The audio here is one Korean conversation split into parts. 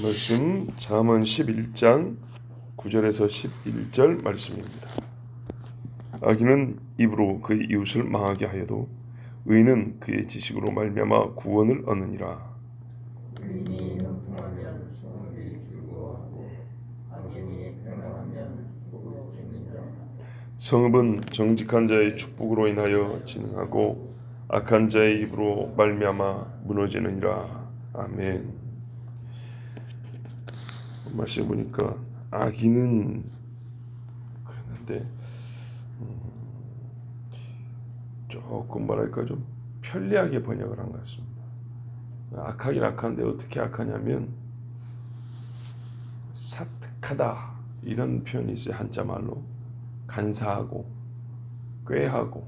말씀 잠언 11장 9절에서 11절 말씀입니다. 악인은 입으로 그의 이웃을 망하게 하여도 의인은 그의 지식으로 말미암아 구원을 얻느니라. 의인이 형통하면 성읍이 즐거워하고 악인이 패망하면 복을 주니라. 성읍은 정직한 자의 축복으로 인하여 진흥하고 악한 자의 입으로 말미암아 무너지느니라. 아멘. 말씀 보니까 악인은 그랬는데 조금 뭐랄까 좀 편리하게 번역을 한 것 같습니다. 악하긴 악한데 어떻게 악하냐면 사특하다 이런 표현이 있어요. 한자 말로 간사하고 꾀하고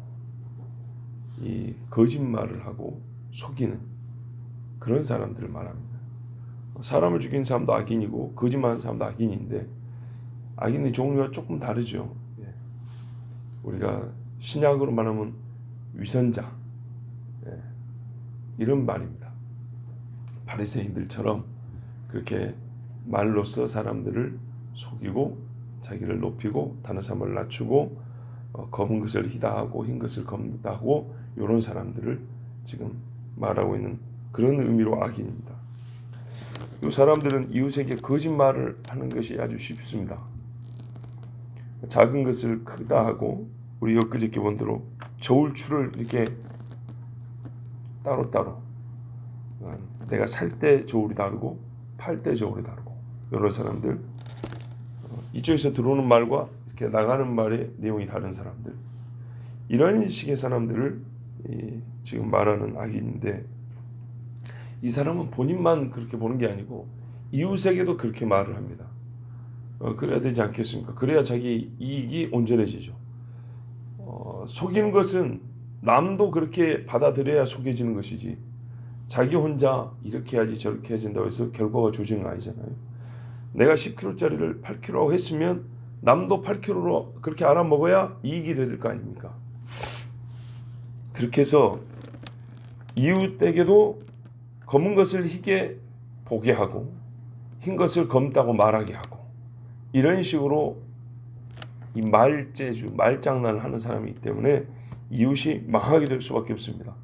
이 거짓말을 하고 속이는 그런 사람들을 말합니다. 사람을 죽이는 사람도 악인이고 거짓말하는 사람도 악인인데 악인의 종류가 조금 다르죠. 우리가 신약으로 말하면 위선자 이런 말입니다. 바리새인들처럼 그렇게 말로써 사람들을 속이고 자기를 높이고 다른 사람을 낮추고 검은 것을 희다하고 흰 것을 검다하고 이런 사람들을 지금 말하고 있는 그런 의미로 악인입니다. 이 사람들은 이웃에게 거짓말을 하는 것이 아주 쉽습니다. 작은 것을 크다 하고 우리 엊그저께 본 대로 저울추를 이렇게 따로따로 내가 살 때 저울이 다르고 팔 때 저울이 다르고 이런 사람들 이쪽에서 들어오는 말과 이렇게 나가는 말의 내용이 다른 사람들 이런 식의 사람들을 지금 말하는 악인인데 이 사람은 본인만 그렇게 보는 게 아니고 이웃에게도 그렇게 말을 합니다. 그래야 되지 않겠습니까? 그래야 자기 이익이 온전해지죠. 속이는 것은 남도 그렇게 받아들여야 속여지는 것이지 자기 혼자 이렇게 해야지 저렇게 해야 된다고 해서 결과가 좋아지는 건 아니잖아요. 내가 10kg짜리를 8kg라고 했으면 남도 8kg로 그렇게 알아먹어야 이익이 될 거 아닙니까? 그렇게 해서 이웃에게도 검은 것을 희게 보게 하고 흰 것을 검다고 말하게 하고 이런 식으로 이 말재주, 말장난을 하는 사람이기 때문에 이웃이 망하게 될 수밖에 없습니다.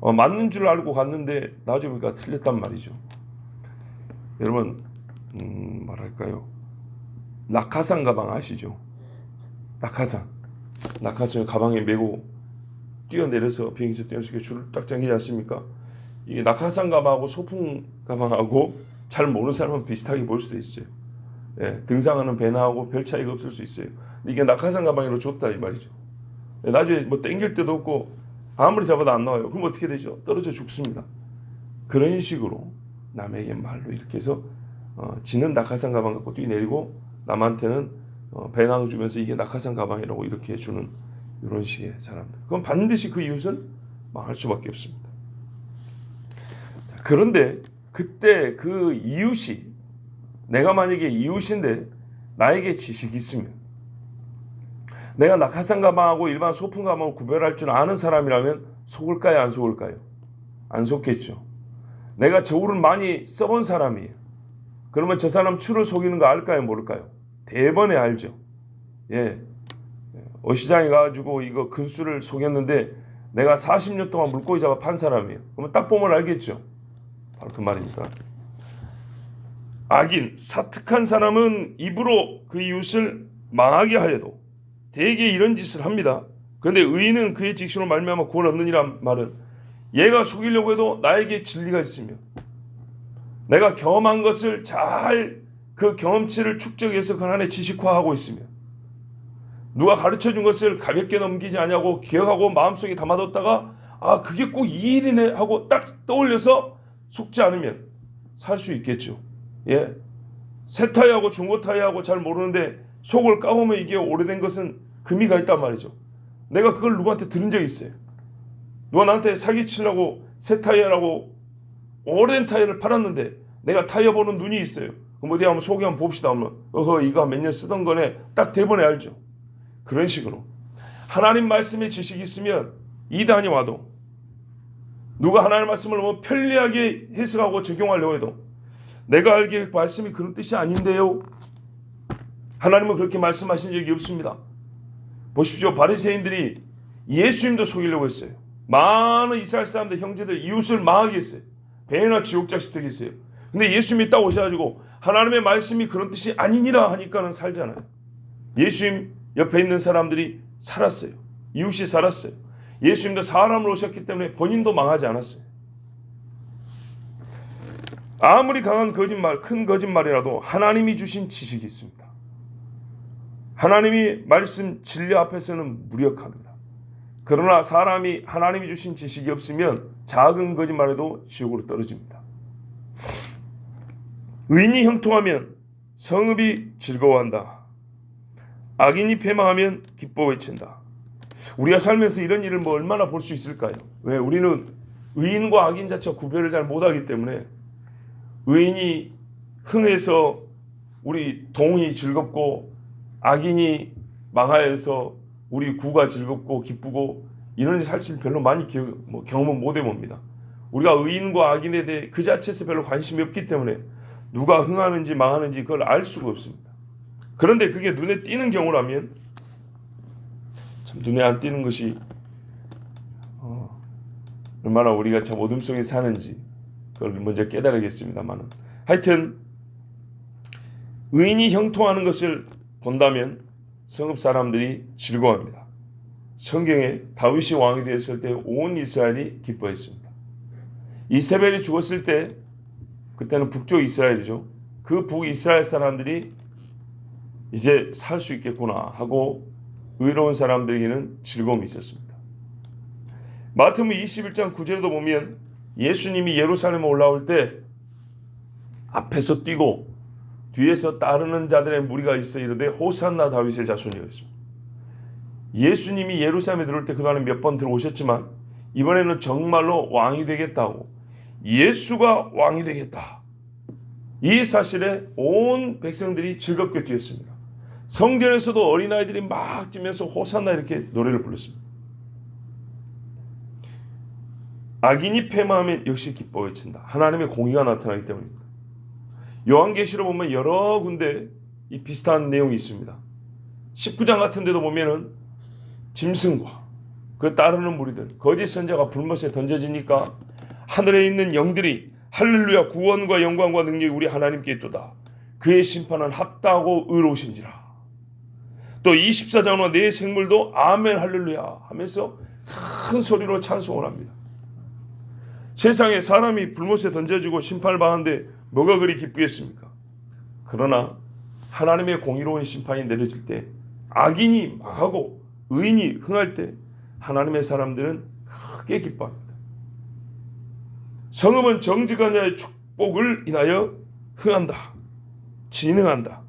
맞는 줄 알고 갔는데 나중에 보니까 틀렸단 말이죠. 여러분 뭐랄까요? 낙하산 가방 아시죠? 낙하산 가방에 메고 뛰어내려서 비행기에서 뛰어내려서 줄을 딱 당기지 않습니까? 이게 낙하산 가방하고 소풍 가방하고 잘 모르는 사람은 비슷하게 볼 수도 있어요. 등산하는 배나하고 별 차이가 없을 수 있어요. 근데 이게 낙하산 가방으로 줬다 이 말이죠. 나중에 뭐 땡길 때도 없고 아무리 잡아도 안 나와요. 그럼 어떻게 되죠? 떨어져 죽습니다. 그런 식으로 남에게 말로 이렇게 해서 지는 낙하산 가방 갖고 뛰내리고 남한테는 배낭 주면서 이게 낙하산 가방이라고 이렇게 주는 이런 식의 사람들. 그럼 반드시 그 이웃은 망할 수밖에 없습니다. 그런데 그때 그 이웃이 내가 만약에 이웃인데 나에게 지식이 있으면 내가 낙하산 가방하고 일반 소품 가방을 구별할 줄 아는 사람이라면 속을까요? 안 속을까요? 안 속겠죠. 내가 저울을 많이 써본 사람이에요. 그러면 저 사람 추를 속이는 거 알까요? 모를까요? 대번에 알죠. 어시장에 가가지고 이거 근수를 속였는데 내가 40년 동안 물고기 잡아 판 사람이에요. 그러면 딱 보면 알겠죠. 바로 그 말입니다. 악인, 사특한 사람은 입으로 그 이웃을 망하게 하여도 대개 이런 짓을 합니다. 그런데 의인은 그의 직신으로 말미암아 구원 얻느니란 말은 얘가 속이려고 해도 나에게 진리가 있으며 내가 경험한 것을 잘 그 경험치를 축적해서 그 안에 지식화하고 있으며 누가 가르쳐준 것을 가볍게 넘기지 않냐고 기억하고 마음속에 담아뒀다가 그게 꼭 이 일이네 하고 딱 떠올려서 속지 않으면 살 수 있겠죠. 새 타이하고 중고 타이하고 잘 모르는데 속을 까보면 이게 오래된 것은 금이가 있단 말이죠. 내가 그걸 누구한테 들은 적이 있어요. 누가 나한테 사기치려고 새 타이어라고 오래된 타이어를 팔았는데 내가 타이어 보는 눈이 있어요. 그럼 어디 한번 속에 한번 봅시다 하면 이거 몇 년 쓰던 거네 딱 대번에 알죠. 그런 식으로 하나님 말씀의 지식이 있으면 이단이 와도 누가 하나님 말씀을 너무 편리하게 해석하고 적용하려고 해도 내가 알기에 말씀이 그런 뜻이 아닌데요. 하나님은 그렇게 말씀하신 적이 없습니다. 보십시오. 바리새인들이 예수님도 속이려고 했어요. 많은 이스라엘 사람들, 형제들, 이웃을 망하게 했어요. 배나 지옥자식 되게 했어요. 근데 예수님이 딱 오셔가지고 하나님의 말씀이 그런 뜻이 아니니라 하니까는 살잖아요. 예수님 옆에 있는 사람들이 살았어요. 이웃이 살았어요. 예수님도 사람으로 오셨기 때문에 본인도 망하지 않았어요. 아무리 강한 거짓말, 큰 거짓말이라도 하나님이 주신 지식이 있습니다. 하나님이 말씀 진리 앞에서는 무력합니다. 그러나 사람이 하나님이 주신 지식이 없으면 작은 거짓말에도 지옥으로 떨어집니다. 의인이 형통하면 성읍이 즐거워한다. 악인이 패망하면 기뻐 외친다. 우리가 살면서 이런 일을 얼마나 볼 수 있을까요? 왜? 우리는 의인과 악인 자체가 구별을 잘 못하기 때문에 의인이 흥해서 우리 동이 즐겁고 악인이 망하여서 우리 구가 즐겁고 기쁘고 이런 사실 별로 많이 경험은 못 해봅니다. 우리가 의인과 악인에 대해 그 자체에서 별로 관심이 없기 때문에 누가 흥하는지 망하는지 그걸 알 수가 없습니다. 그런데 그게 눈에 띄는 경우라면 참 눈에 안 띄는 것이 얼마나 우리가 참 어둠 속에 사는지 그걸 먼저 깨달으겠습니다만 하여튼 의인이 형통하는 것을 본다면 성읍 사람들이 즐거워합니다. 성경에 다윗이 왕이 되었을 때 온 이스라엘이 기뻐했습니다. 이세벨이 죽었을 때 그때는 북쪽 이스라엘이죠. 그 북이스라엘 사람들이 이제 살 수 있겠구나 하고 의로운 사람들에게는 즐거움이 있었습니다. 마태복음 21장 9절에도 보면 예수님이 예루살렘에 올라올 때 앞에서 뛰고 뒤에서 따르는 자들의 무리가 있어 이르되 호산나 다윗의 자손이었습니다. 예수님이 예루살렘에 들어올 때 그동안에 몇 번 들어오셨지만 이번에는 정말로 왕이 되겠다고 예수가 왕이 되겠다. 이 사실에 온 백성들이 즐겁게 뛰었습니다. 성전에서도 어린아이들이 막 뛰면서 호산나 이렇게 노래를 불렀습니다. 악인이 패망하면 역시 기뻐 외친다. 하나님의 공의가 나타나기 때문입니다. 요한계시로 보면 여러 군데 이 비슷한 내용이 있습니다. 19장 같은 데도 보면은 짐승과 그 따르는 무리들 거짓 선자가 불못에 던져지니까 하늘에 있는 영들이 할렐루야 구원과 영광과 능력이 우리 하나님께 있도다. 그의 심판은 합당하고 의로우신지라. 또 24장과 네 생물도 아멘 할렐루야 하면서 큰 소리로 찬송을 합니다. 세상에 사람이 불못에 던져지고 심판을 받는데 뭐가 그리 기쁘겠습니까? 그러나 하나님의 공의로운 심판이 내려질 때 악인이 망하고 의인이 흥할 때 하나님의 사람들은 크게 기뻐합니다. 성읍은 정직한 자의 축복을 인하여 흥한다. 진흥한다.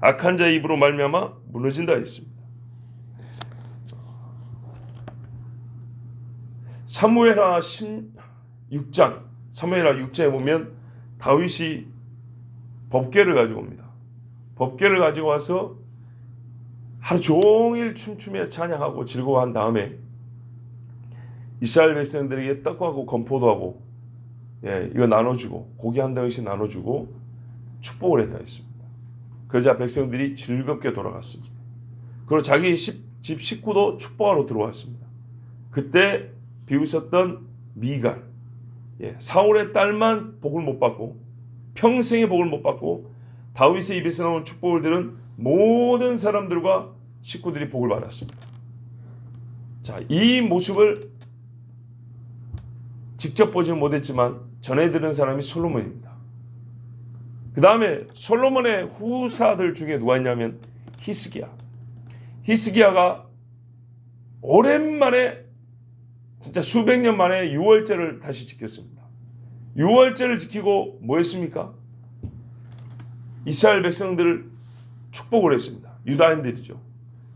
악한 자의 입으로 말미암아 무너진다 했습니다. 사무엘하 16장 사무엘하 6장에 보면 다윗이 법궤를 가지고 옵니다. 법궤를 가지고 와서 하루 종일 춤추며 찬양하고 즐거워한 다음에 이스라엘 백성들에게 떡하고 건포도 하고 이거 나눠주고 고기 한 덩이씩 나눠주고 축복을 했다 했습니다. 그러자 백성들이 즐겁게 돌아갔습니다. 그리고 자기 집 식구도 축복하러 들어왔습니다. 그때 비웃었던 미갈 사울의 딸만 복을 못 받고 평생의 복을 못 받고 다윗의 입에서 나온 축복을 들은 모든 사람들과 식구들이 복을 받았습니다. 자, 이 모습을 직접 보지는 못했지만 전해 들은 사람이 솔로몬입니다. 그 다음에 솔로몬의 후사들 중에 누가 있냐면 히스기야. 히스기야가 오랜만에 진짜 수백 년 만에 유월절을 다시 지켰습니다. 유월절을 지키고 뭐 했습니까? 이스라엘 백성들을 축복을 했습니다. 유다인들이죠.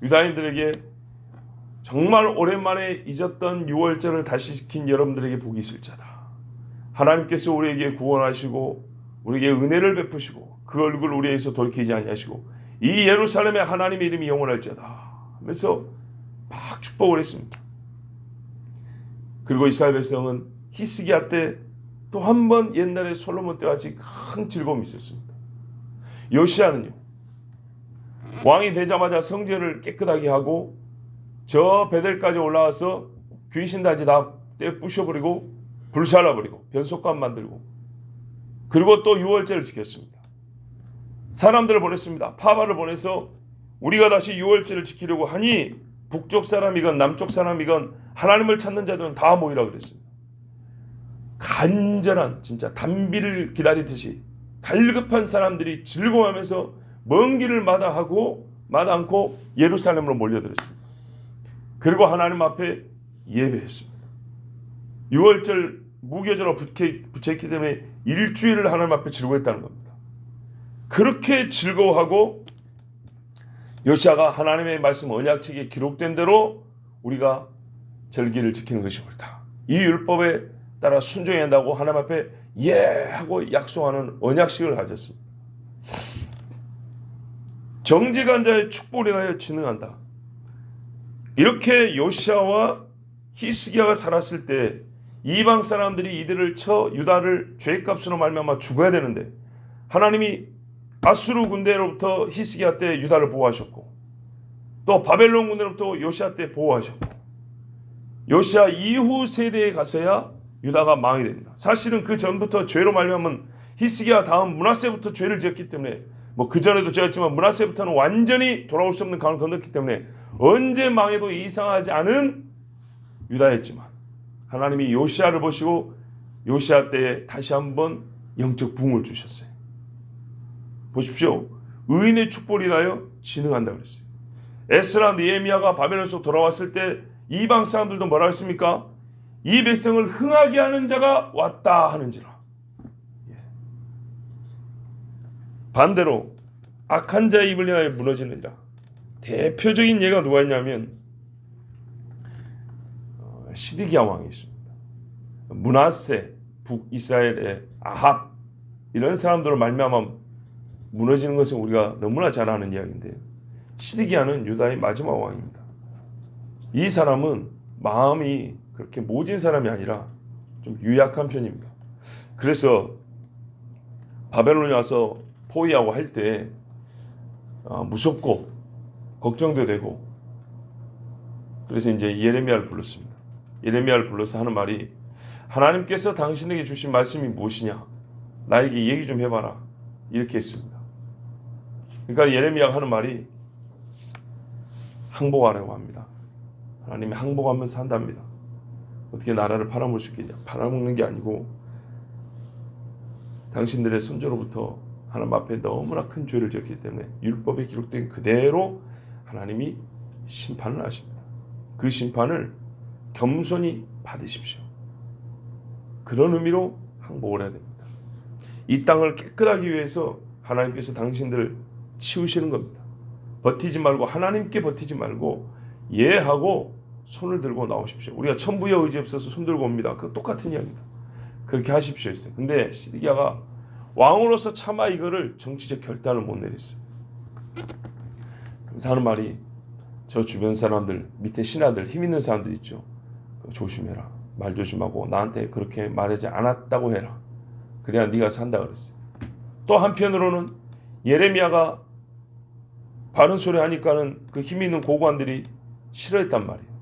유다인들에게 정말 오랜만에 잊었던 유월절을 다시 지킨 여러분들에게 복이 있을 자다. 하나님께서 우리에게 구원하시고 우리에게 은혜를 베푸시고 그 얼굴 우리에게서 돌이키지 아니하시고 이 예루살렘에 하나님의 이름이 영원할지어다 하면서 막 축복을 했습니다. 그리고 이스라엘 백성은 히스기야 때 또 한 번 옛날에 솔로몬 때 같이 큰 즐거움이 있었습니다. 요시야는요, 왕이 되자마자 성전을 깨끗하게 하고 저 베델까지 올라와서 귀신단지 다 떼 부셔버리고 불살라버리고 변속관 만들고, 그리고 또 유월절을 지켰습니다. 사람들을 보냈습니다. 파바를 보내서 우리가 다시 유월절을 지키려고 하니 북쪽 사람이건 남쪽 사람이건 하나님을 찾는 자들은 다 모이라 그랬습니다. 간절한, 진짜 단비를 기다리듯이 갈급한 사람들이 즐거워하면서 먼 길을 마다않고 예루살렘으로 몰려들었습니다. 그리고 하나님 앞에 예배했습니다. 유월절 무교절로 붙여있기 때문에 일주일을 하나님 앞에 즐거워했다는 겁니다. 그렇게 즐거워하고 요시야가 하나님의 말씀 언약책에 기록된 대로 우리가 절기를 지키는 것이 옳다, 이 율법에 따라 순종해야 한다고 하나님 앞에 예 하고 약속하는 언약식을 가졌습니다. 정직한 자의 축복을 인하여 진흥한다. 이렇게 요시야와 히스기야가 살았을 때 이방 사람들이 이들을 쳐 유다를 죄값으로 말미암아 죽어야 되는데 하나님이 아수르 군대로부터 히스기야 때 유다를 보호하셨고, 또 바벨론 군대로부터 요시야 때 보호하셨고, 요시야 이후 세대에 가서야 유다가 망하게 됩니다. 사실은 그 전부터 죄로 말미암은 히스기야 다음 므낫세부터 죄를 지었기 때문에, 그 전에도 지었지만 므낫세부터는 완전히 돌아올 수 없는 강을 건넜기 때문에 언제 망해도 이상하지 않은 유다였지만 하나님이 요시야를 보시고 요시야 때에 다시 한번 영적 부흥을 주셨어요. 보십시오. 의인의 축복을 인하여 진흥한다고 그랬어요. 에스라, 느헤미야가 바벨론에서 돌아왔을 때 이방 사람들도 뭐라 했습니까? 이 백성을 흥하게 하는 자가 왔다 하는지라. 반대로 악한 자의 입을 인하여 무너지느니라. 대표적인 예가 누가 있냐면 시드기야 왕이 있습니다. 므낫세, 북이스라엘의 아합, 이런 사람들을 말미암아 무너지는 것은 우리가 너무나 잘 아는 이야기인데, 시드기야는 유다의 마지막 왕입니다. 이 사람은 마음이 그렇게 모진 사람이 아니라 좀 유약한 편입니다. 그래서 바벨론에 와서 포위하고 할 때 무섭고 걱정도 되고, 그래서 이제 예레미야를 불렀습니다. 예레미야를 불러서 하는 말이, 하나님께서 당신에게 주신 말씀이 무엇이냐, 나에게 얘기 좀 해봐라, 이렇게 했습니다. 그러니까 예레미야가 하는 말이 항복하라고 합니다. 하나님이 항복하면서 한답니다. 어떻게 나라를 팔아먹을 수 있겠냐? 팔아먹는 게 아니고 당신들의 선조로부터 하나님 앞에 너무나 큰 죄를 지었기 때문에 율법에 기록된 그대로 하나님이 심판을 하십니다. 그 심판을 겸손히 받으십시오. 그런 의미로 항복을 해야 됩니다. 이 땅을 깨끗하기 위해서 하나님께서 당신들을 치우시는 겁니다. 버티지 말고, 하나님께 버티지 말고 예하고 손을 들고 나오십시오. 우리가 천부여 의지 없어서 손 들고 옵니다. 그 똑같은 이야기입니다. 그렇게 하십시오 했어요. 근데 시드기야가 왕으로서 차마 이거를 정치적 결단을 못 내렸어요. 그래서 하는 말이, 저 주변 사람들, 밑에 신하들, 힘 있는 사람들 있죠. 조심해라. 말 조심하고 나한테 그렇게 말하지 않았다고 해라. 그래야 네가 산다 그랬어요. 또 한편으로는 예레미야가 바른 소리 하니까는 그 힘 있는 고관들이 싫어했단 말이에요.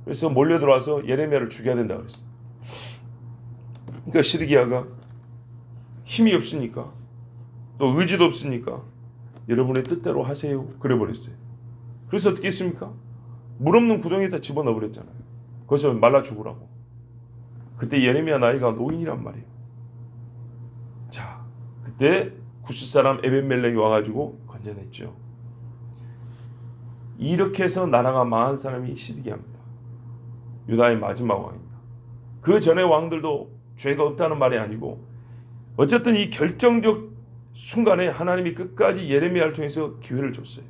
그래서 몰려 들어와서 예레미야를 죽여야 된다 그랬어요. 그러니까 시드기야가 힘이 없으니까, 또 의지도 없으니까 여러분의 뜻대로 하세요, 그래 버렸어요. 그래서 어떻게 했습니까? 물 없는 구덩이에다 집어넣어 버렸잖아요. 거기서 말라 죽으라고. 그때 예레미야 나이가 노인이란 말이에요. 자, 그때 구스 사람 에벤멜렉이 와가지고 건져냈죠. 이렇게 해서 나라가 망한 사람이 시드기야입니다. 유다의 마지막 왕입니다. 그 전의 왕들도 죄가 없다는 말이 아니고, 어쨌든 이 결정적 순간에 하나님이 끝까지 예레미야를 통해서 기회를 줬어요.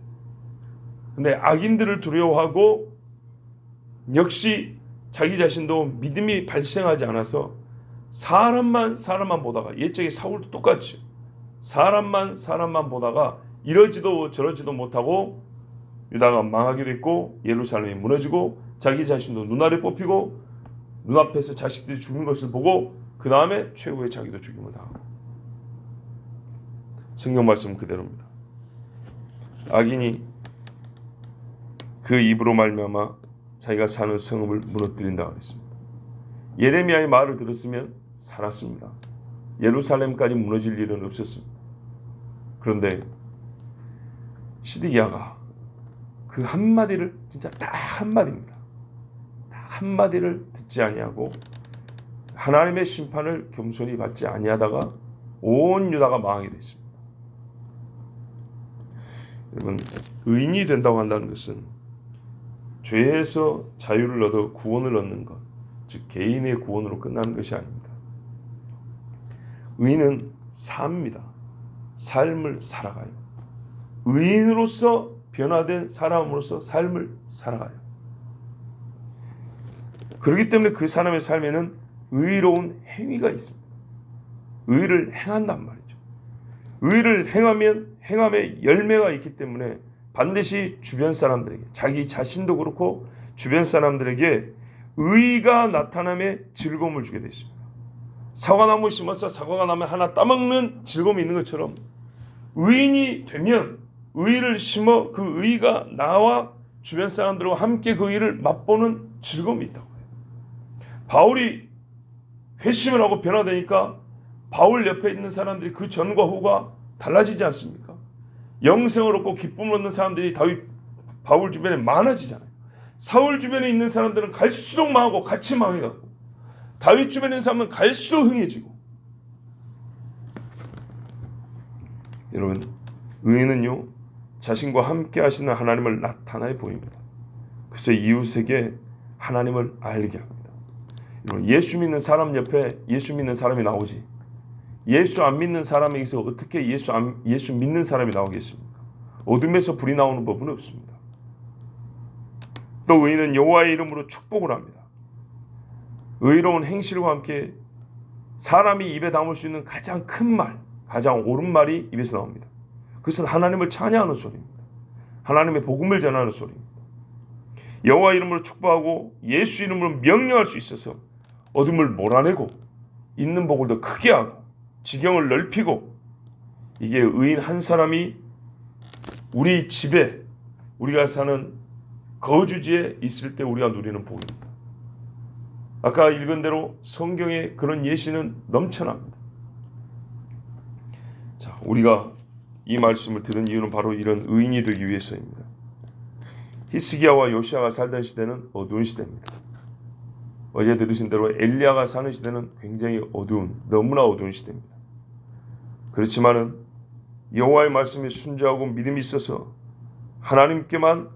근데 악인들을 두려워하고 역시 자기 자신도 믿음이 발생하지 않아서 사람만 보다가, 옛적에 사울도 똑같죠. 사람만 보다가 이러지도 저러지도 못하고 유다가 망하게 됐고, 예루살렘이 무너지고, 자기 자신도 눈알이 뽑히고, 눈앞에서 자식들이 죽는 것을 보고 그 다음에 최후의 자기도 죽임을 당하고. 성경 말씀은 그대로입니다. 악인이 그 입으로 말미암아 자기가 사는 성읍을 무너뜨린다 그랬습니다. 예레미야의 말을 들었으면 살았습니다. 예루살렘까지 무너질 일은 없었습니다. 그런데 시드기야가 그 한마디를, 진짜 딱 한마디입니다, 딱 한마디를 듣지 아니하고 하나님의 심판을 겸손히 받지 아니하다가 온 유다가 망하게 됐습니다. 여러분, 의인이 된다고 한다는 것은 죄에서 자유를 얻어 구원을 얻는 것, 즉 개인의 구원으로 끝나는 것이 아닙니다. 의인은 삶입니다. 삶을 살아가요. 의인으로서 변화된 사람으로서 삶을 살아가요. 그렇기 때문에 그 사람의 삶에는 의로운 행위가 있습니다. 의를 행한단 말이죠. 의를 행하면 행함의 열매가 있기 때문에 반드시 주변 사람들에게, 자기 자신도 그렇고 주변 사람들에게 의가 나타남에 즐거움을 주게 되어 있습니다. 사과나무 심어서 사과가 나면 하나 따먹는 즐거움이 있는 것처럼 의인이 되면 의를 심어 그 의가 나와 주변 사람들과 함께 그 의를 맛보는 즐거움이 있다고 해요. 바울이 회심을 하고 변화되니까 바울 옆에 있는 사람들이 그 전과 후가 달라지지 않습니까? 영생을 얻고 기쁨을 얻는 사람들이 바울 주변에 많아지잖아요. 사울 주변에 있는 사람들은 갈수록 망하고 같이 망해가고, 다윗 주변에 있는 사람은 갈수록 흥해지고. 여러분, 의인은요 자신과 함께 하시는 하나님을 나타내 보입니다. 그래서 이웃에게 하나님을 알게 합니다. 여러분, 예수 믿는 사람 옆에 예수 믿는 사람이 나오지, 예수 안 믿는 사람에게서 어떻게 예수 믿는 사람이 나오겠습니까? 어둠에서 불이 나오는 법은 없습니다. 또 의인은 여호와의 이름으로 축복을 합니다. 의로운 행실과 함께 사람이 입에 담을 수 있는 가장 큰 말, 가장 옳은 말이 입에서 나옵니다. 그것은 하나님을 찬양하는 소리입니다. 하나님의 복음을 전하는 소리입니다. 여호와 이름으로 축복하고 예수 이름으로 명령할 수 있어서 어둠을 몰아내고 있는 복을 더 크게 하고 지경을 넓히고, 이게 의인 한 사람이 우리 집에, 우리가 사는 거주지에 있을 때 우리가 누리는 복입니다. 아까 읽은 대로 성경에 그런 예시는 넘쳐납니다. 자, 우리가 이 말씀을 들은 이유는 바로 이런 의인이 되기 위해서입니다. 히스기야와 요시야가 살던 시대는 어두운 시대입니다. 어제 들으신 대로 엘리야가 사는 시대는 굉장히 어두운, 너무나 어두운 시대입니다. 그렇지만은 여호와의 말씀에 순종하고 믿음이 있어서 하나님께만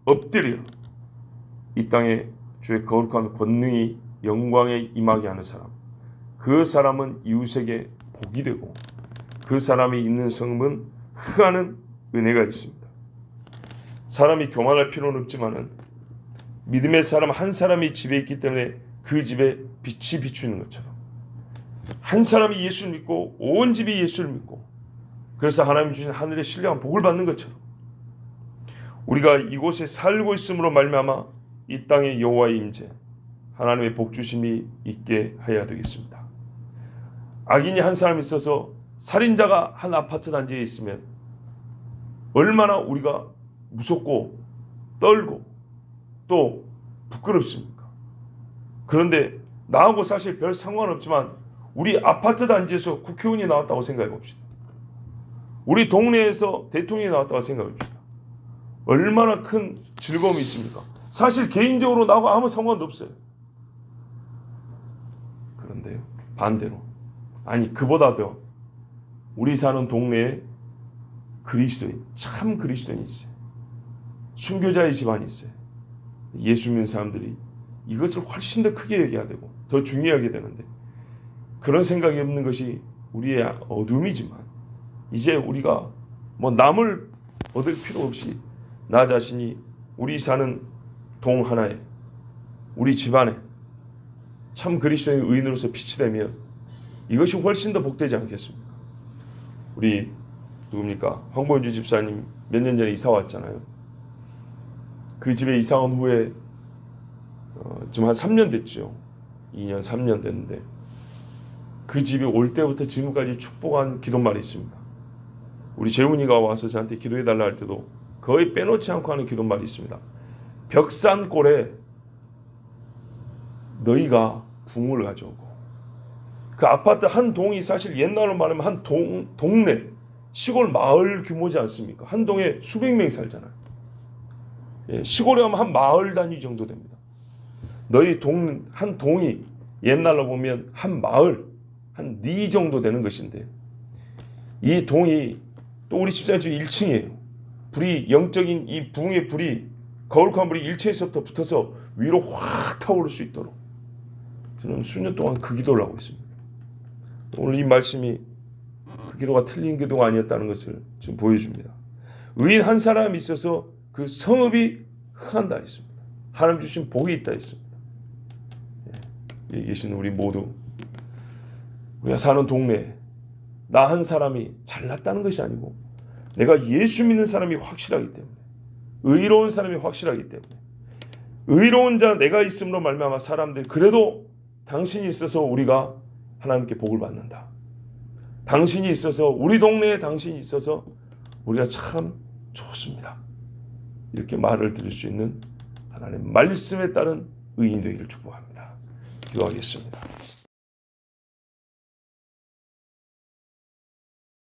엎드려 이 땅에 주의 거룩한 권능이 영광에 임하게 하는 사람, 그 사람은 이웃에게 복이 되고 그 사람이 있는 성은 흥하는 은혜가 있습니다. 사람이 교만할 필요는 없지만은 믿음의 사람 한 사람이 집에 있기 때문에 그 집에 빛이 비추는 것처럼, 한 사람이 예수를 믿고 온 집이 예수를 믿고, 그래서 하나님 주신 하늘의 신령한 복을 받는 것처럼 우리가 이곳에 살고 있음으로 말미암아 이 땅에 여호와의 임재, 하나님의 복 주심이 있게 하여야 되겠습니다. 악인이 한 사람 있어서 살인자가 한 아파트 단지에 있으면 얼마나 우리가 무섭고 떨고 또 부끄럽습니까? 그런데 나하고 사실 별 상관없지만 우리 아파트 단지에서 국회의원이 나왔다고 생각해 봅시다. 우리 동네에서 대통령이 나왔다고 생각해 봅시다. 얼마나 큰 즐거움이 있습니까? 사실 개인적으로 나하고 아무 상관도 없어요. 그런데 반대로, 아니 그보다도 우리 사는 동네에 그리스도인, 참 그리스도인이 있어요. 순교자의 집안이 있어요. 예수 믿는 사람들이 이것을 훨씬 더 크게 얘기해야 되고 더 중요하게 되는데, 그런 생각이 없는 것이 우리의 어둠이지만, 이제 우리가 뭐 남을 얻을 필요 없이 나 자신이 우리 사는 동 하나에, 우리 집안에 참 그리스도의 의인으로서 빛이 되면 이것이 훨씬 더 복되지 않겠습니까? 우리 누굽니까? 황본주 집사님 몇 년 전에 이사 왔잖아요. 그 집에 이사 온 후에 지금 한 3년 됐죠. 2년 3년 됐는데 그 집에 올 때부터 지금까지 축복한 기도말이 있습니다. 우리 재훈이가 와서 저한테 기도해달라 할 때도 거의 빼놓지 않고 하는 기도말이 있습니다. 벽산골에 너희가 붕을 가져오고, 그 아파트 한 동이 사실 옛날로 말하면 한 동네, 시골 마을 규모지 않습니까? 한 동에 수백 명이 살잖아요. 예, 시골에 하면 한 마을 단위 정도 됩니다. 너희 한 동이 옛날로 보면 한 마을, 한 리 정도 되는 것인데, 이 동이 또 우리 집사님 집 1층이에요. 불이, 영적인 이 붕의 불이, 거룩한 불이 1층에서부터 붙어서 위로 확 타오를 수 있도록 저는 수년 동안 그 기도를 하고 있습니다. 오늘 이 말씀이 그 기도가 틀린 기도가 아니었다는 것을 지금 보여줍니다. 의인 한 사람이 있어서 그 성읍이 흥한다 했습니다. 하나님 주신 복이 있다 했습니다. 여기 계신 우리 모두, 우리가 사는 동네에 나 한 사람이 잘났다는 것이 아니고 내가 예수 믿는 사람이 확실하기 때문에, 의로운 사람이 확실하기 때문에, 의로운 자 내가 있음으로 말미암아 사람들이 그래도 당신이 있어서 우리가 하나님께 복을 받는다. 당신이 있어서, 우리 동네에 당신이 있어서 우리가 참 좋습니다. 이렇게 말을 들을 수 있는 하나님의 말씀에 따른 의인이 되기를 축복합니다. 기도하겠습니다.